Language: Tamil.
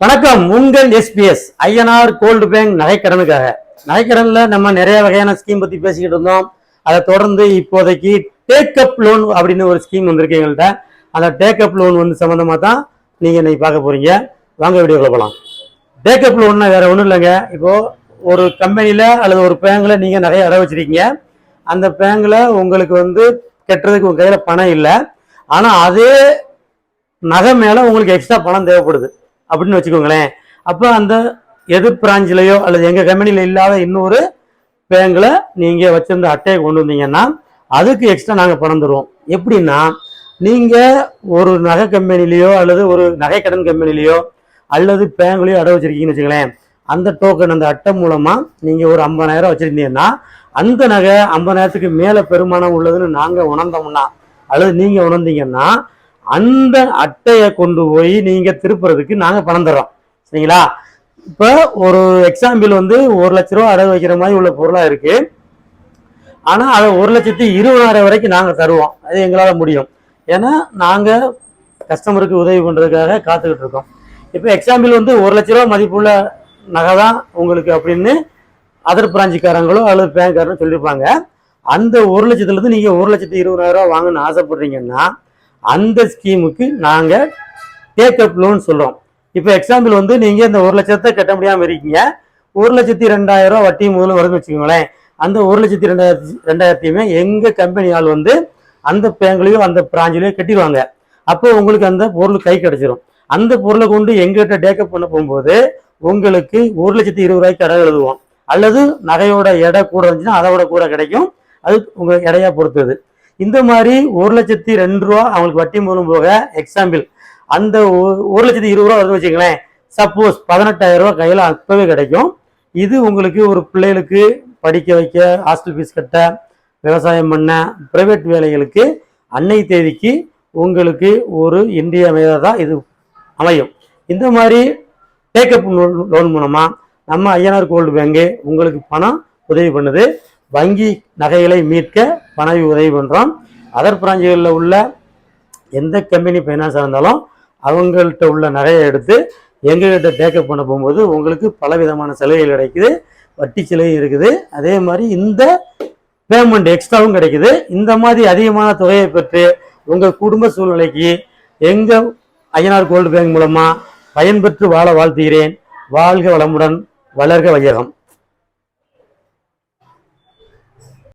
வணக்கம். உங்கள் எஸ்பிஎஸ் ஐஎன்ஆர் கோல்டு பேங்க் நகைக்கடனுக்காக. நகைக்கடன்ல நம்ம நிறைய வகையான ஸ்கீம் பத்தி பேசிக்கிட்டு இருந்தோம். அதை தொடர்ந்து இப்போதைக்கு டேக்கப் லோன் அப்படின்னு ஒரு ஸ்கீம் வந்திருக்கு எங்கள்கிட்ட. அந்த டேக்கப் லோன் சம்பந்தமா தான் நீங்க இன்னைக்கு பார்க்க போறீங்க. வாங்க வீடியோக்குள்ள போகலாம். டேக்கப் லோன்னா வேற ஒன்றும் இல்லைங்க. இப்போ ஒரு கம்பெனில அல்லது ஒரு பேங்க்ல நீங்க நிறைய அடை வச்சிருக்கீங்க. அந்த பேங்க்ல உங்களுக்கு கட்டுறதுக்கு உங்க கையில பணம் இல்லை. ஆனா அதே நகை மேல உங்களுக்கு எக்ஸ்ட்ரா பணம் தேவைப்படுது அப்படின்னு வச்சுக்கோங்களேன். அப்போ அந்த எதிர் பிராஞ்சிலையோ அல்லது எங்க கம்பெனியில இல்லாத இன்னொரு பேங்க்ல நீங்க வச்சிருந்த அட்டையை கொண்டு வந்தீங்கன்னா அதுக்கு எக்ஸ்ட்ரா நாங்க பணம் தருவோம். எப்படின்னா, நீங்க ஒரு நகை கம்பெனிலேயோ அல்லது ஒரு நகை கடன் கம்பெனிலேயோ அல்லது பேங்க்லயோ அடை வச்சிருக்கீங்கன்னு வச்சுக்கோங்களேன். அந்த டோக்கன் அந்த அட்டை மூலமா நீங்க ஒரு 50,000 வச்சிருந்தீங்கன்னா அந்த நகை 50,000க்கு மேல பெருமானம் உள்ளதுன்னு நாங்க உணர்ந்தோம்னா அல்லது நீங்க உணர்ந்தீங்கன்னா அந்த அட்டையை கொண்டு போய் நீங்க திருப்புறதுக்கு நாங்க பணம் தர்றோம். சரிங்களா? இப்ப ஒரு எக்ஸாம்பிள் 1,00,000 அடகு வைக்கிற மாதிரி உள்ள பொருளா இருக்கு. ஆனா அதை 1,20,000 வரைக்கும் நாங்க தருவோம். அது எங்களால முடியும். ஏன்னா நாங்க கஸ்டமருக்கு உதவி பண்றதுக்காக காத்துக்கிட்டு இருக்கோம். இப்ப எக்ஸாம்பிள் 1,00,000 மதிப்புள்ள நகை தான் உங்களுக்கு அப்படின்னு அதர் பிராஞ்சிக்காரங்களோ அல்லது பேங்க்காரங்களோ சொல்லியிருப்பாங்க. அந்த 1,00,000 இருந்து நீங்க 1,20,000 வாங்கணும்னு ஆசைப்படுறீங்கன்னா அந்த ஸ்கீமுக்கு நாங்க டேக்கப் லோன் சொல்றோம். இப்போ எக்ஸாம்பிள் நீங்க இந்த 1,00,000 கட்ட முடியாம இருக்கீங்க. 1,02,000 வட்டி முதல்ல வருதுன்னு வச்சுக்கோங்களேன். அந்த 1,02,000 எங்க கம்பெனி ஆள் அந்த பேங்க்லயோ அந்த பிராஞ்சிலையோ கட்டிடுவாங்க. அப்போ உங்களுக்கு அந்த பொருள் கை கிடைச்சிடும். அந்த பொருளை கொண்டு எங்கிட்ட டேக்கப் பண்ண போகும்போது உங்களுக்கு 1,20,000 அடகு எழுதுவோம். அல்லது நகையோட எடை கூட இருந்துச்சுன்னா அதை விட கூட கிடைக்கும். அது உங்க எடையா பொறுத்தது. இந்த மாதிரி 1,02,000 அவங்களுக்கு வட்டி மூலம் போக எக்ஸாம்பிள் அந்த 1,20,000 வருதுன்னு வச்சுக்கங்களேன். சப்போஸ் 18,000 கையில அப்பவே கிடைக்கும். இது உங்களுக்கு ஒரு பிள்ளைகளுக்கு படிக்க வைக்க, ஹாஸ்டல் ஃபீஸ் கட்ட, விவசாயம் பண்ண, பிரைவேட் வேலைகளுக்கு அன்னை தேதிக்கு உங்களுக்கு ஒரு இன்றியமையாததா இது அமையும். இந்த மாதிரி டேக்கப் லோன் மூலமா நம்ம ஐஎன்ஆர் கோல்டு பேங்க் உங்களுக்கு பணம் உதவி பண்ணுது. வங்கி நகைகளை மீட்க பண உதவி பண்றோம். அதர் பிராஞ்சுகளில் உள்ள எந்த கம்பெனி ஃபைனான்ஸாக இருந்தாலும் அவங்கள்ட்ட உள்ள நகையை எடுத்து எங்ககிட்ட டேக்கப் பண்ண போகும்போது உங்களுக்கு பலவிதமான சலுகைகள் கிடைக்குது. வட்டி சலுகை இருக்குது. அதே மாதிரி இந்த பேமெண்ட் எக்ஸ்ட்ராவும் கிடைக்குது. இந்த மாதிரி அதிகமான தொகையை பெற்று உங்க குடும்ப சூழ்நிலைக்கு எங்க ஐஎன்ஆர் கோல்டு பேங்க் மூலமா பயன்பெற்று வாழ வாழ்த்துகிறேன். வாழ்க வளமுடன், வளர்க வையகம்.